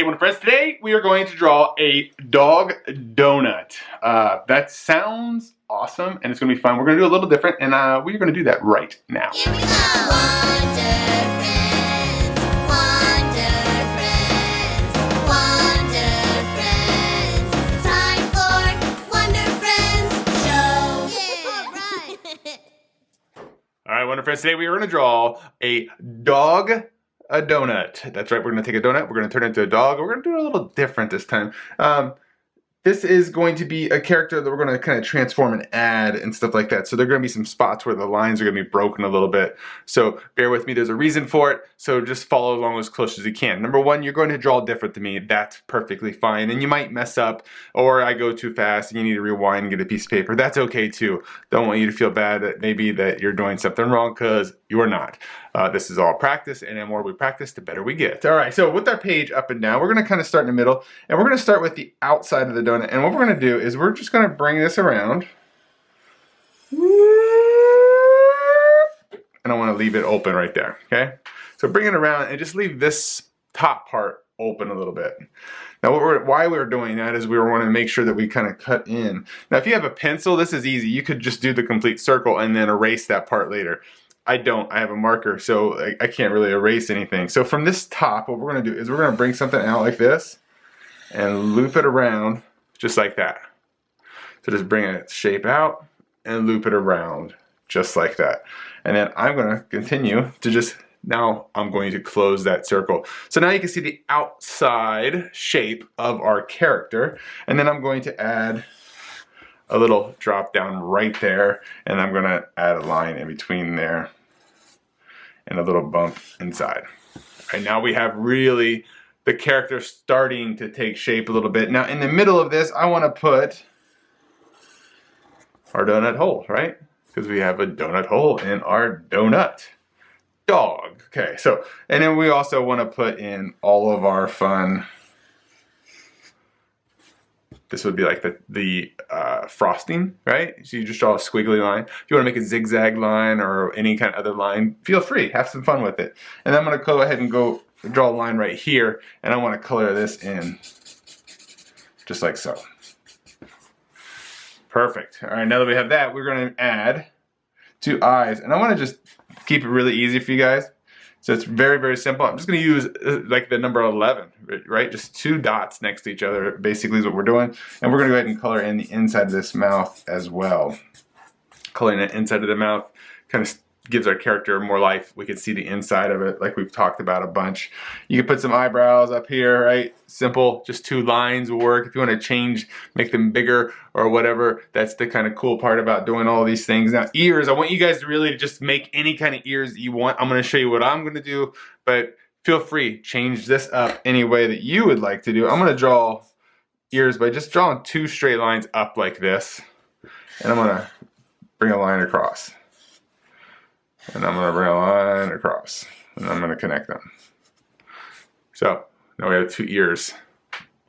Hey, Wonderful friends, today we are going to draw a dog donut. That sounds awesome and it's going to be fun. We're going to do a little different and we're going to do that right now. Here we go! Wonder friends, wonder friends, time for Wonder Friends show! Yeah! Alright, Wonder friends, today we are going to draw a dog donut. That's right, we're going to take a donut, we're going to turn it into a dog. We're going to do it a little different this time. This is going to be a character that we're going to kind of transform and add and stuff like that. So there are going to be some spots where the lines are going to be broken a little bit. So bear with me, there's a reason for it. So just follow along as close as you can. Number one, you're going to draw different than me. That's perfectly fine. And you might mess up or I go too fast and you need to rewind and get a piece of paper. That's okay too. Don't want you to feel bad that maybe that you're doing something wrong because you are not. This is all practice, and the more we practice, the better we get. All right, so with our page up and down, we're going to kind of start in the middle, and we're going to start with the outside of the donut. And what we're going to do is we're just going to bring this around, and I want to leave it open right there, okay? So bring it around and just leave this top part open a little bit. Now, why we're doing that is we want to make sure that we kind of cut in. Now, if you have a pencil, this is easy. You could just do the complete circle and then erase that part later. I don't. I have a marker, so I can't really erase anything. So from this top, what we're going to do is we're going to bring something out like this and loop it around just like that. So just bring a shape out and loop it around just like that. And then I'm going to continue to just, now I'm going to close that circle. So now you can see the outside shape of our character. And then I'm going to add a little drop down right there, and I'm gonna add a line in between there and a little bump inside. Right now we have really the character starting to take shape a little bit. Now in the middle of this, I want to put our donut hole, right? Because we have a donut hole in our donut dog. Okay, so, and then we also want to put in all of our fun. This would be like the frosting, right? So you just draw a squiggly line. If you want to make a zigzag line or any kind of other line, feel free, have some fun with it. And I'm going to go ahead and go draw a line right here, and I want to color this in just like so. Perfect. All right, now that we have that, we're going to add two eyes, and I want to just keep it really easy for you guys. So it's very, very simple. I'm just going to use like the number 11, right? Just two dots next to each other basically is what we're doing. And we're going to go ahead and color in the inside of this mouth as well. Coloring the inside of the mouth kind of gives our character more life. We can see the inside of it like we've talked about a bunch. You can put some eyebrows up here, right? Simple, just two lines will work. If you want to change, make them bigger or whatever, that's the kind of cool part about doing all these things. Now ears, I want you guys to really just make any kind of ears that you want. I'm going to show you what I'm going to do, but feel free, change this up any way that you would like to do. I'm going to draw ears by just drawing two straight lines up like this, and I'm going to bring a line across. And I'm going to bring a line across, and I'm going to connect them. So now we have two ears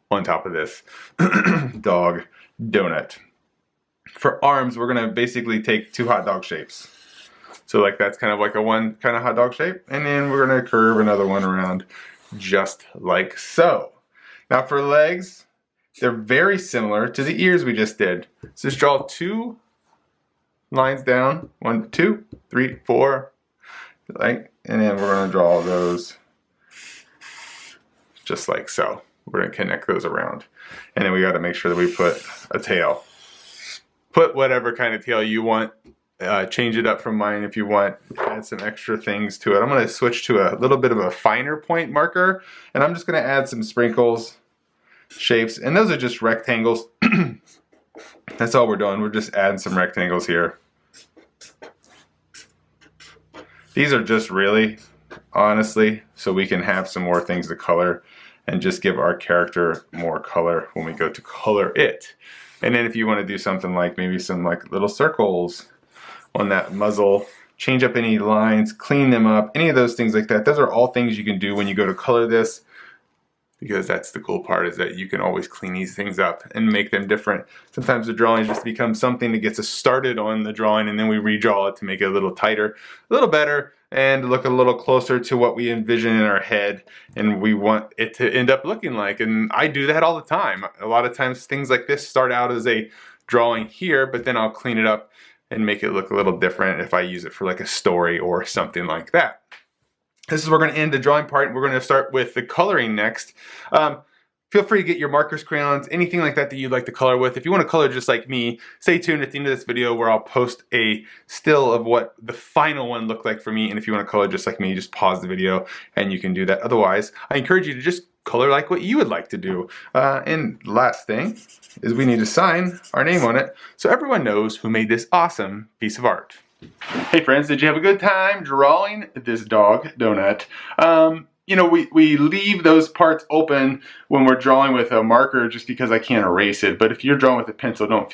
on top of this dog donut. For arms, we're going to basically take two hot dog shapes. So like that's kind of like a one kind of hot dog shape, and then we're going to curve another one around just like so. Now for legs, they're very similar to the ears we just did. So just draw two lines down, 1, 2, 3, 4, like, and then we're going to draw those just like so. We're going to connect those around, and then we got to make sure that we put a tail. Put whatever kind of tail you want. Change it up from mine if you want. Add some extra things to it. I'm going to switch to a little bit of a finer point marker, and I'm just going to add some sprinkles, shapes, and those are just rectangles. That's all we're doing. We're just adding some rectangles here. These are just really, honestly, so we can have some more things to color and just give our character more color when we go to color it. And then if you want to do something like maybe some like little circles on that muzzle, change up any lines, clean them up, any of those things like that. Those are all things you can do when you go to color this. because that's the cool part, is that you can always clean these things up and make them different. Sometimes the drawing just becomes something that gets us started on the drawing, and then we redraw it to make it a little tighter, a little better, and look a little closer to what we envision in our head and we want it to end up looking like. And I do that all the time. A lot of times things like this start out as a drawing here, but then I'll clean it up and make it look a little different if I use it for like a story or something like that. This is where we're going to end the drawing part. We're going to start with the coloring next. Feel free to get your markers, crayons, anything like that that you'd like to color with. If you want to color just like me, stay tuned at the end of this video where I'll post a still of what the final one looked like for me. And if you want to color just like me, just pause the video and you can do that. Otherwise, I encourage you to just color like what you would like to do. And last thing is we need to sign our name on it so everyone knows who made this awesome piece of art. Hey friends, did you have a good time drawing this dog donut? You know, we leave those parts open when we're drawing with a marker just because I can't erase it. But if you're drawing with a pencil, don't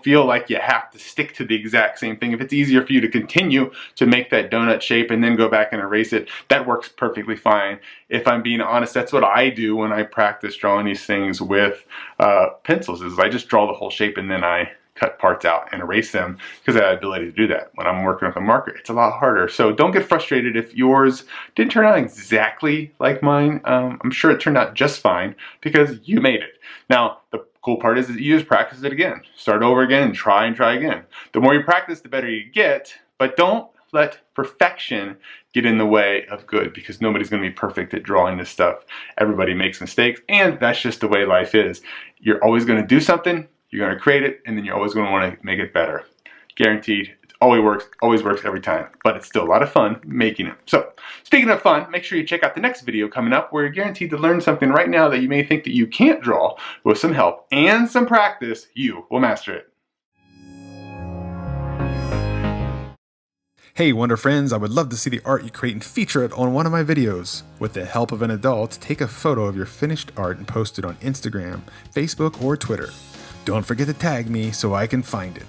feel like you have to stick to the exact same thing. If it's easier for you to continue to make that donut shape and then go back and erase it, that works perfectly fine. If I'm being honest, that's what I do when I practice drawing these things with pencils, is I just draw the whole shape and then I cut parts out and erase them, because I have the ability to do that. When I'm working with a marker, it's a lot harder. So don't get frustrated if yours didn't turn out exactly like mine. I'm sure it turned out just fine because you made it. Now, the cool part is that you just practice it again. Start over again and try again. The more you practice, the better you get, but don't let perfection get in the way of good, because nobody's going to be perfect at drawing this stuff. Everybody makes mistakes, and that's just the way life is. You're always going to do something, you're going to create it, and then you're always going to want to make it better. Guaranteed. It always works every time, but it's still a lot of fun making it. So, speaking of fun, make sure you check out the next video coming up where you're guaranteed to learn something right now that you may think that you can't draw. With some help and some practice, you will master it. Hey Wonder Friends, I would love to see the art you create and feature it on one of my videos. With the help of an adult, take a photo of your finished art and post it on Instagram, Facebook, or Twitter. Don't forget to tag me so I can find it.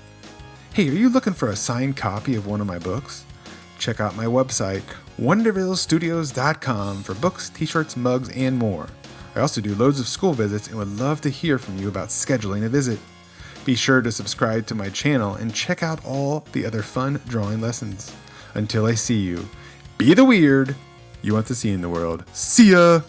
Hey, are you looking for a signed copy of one of my books? Check out my website, wondervillestudios.com, for books, t-shirts, mugs, and more. I also do loads of school visits and would love to hear from you about scheduling a visit. Be sure to subscribe to my channel and check out all the other fun drawing lessons. Until I see you, be the weird you want to see in the world. See ya!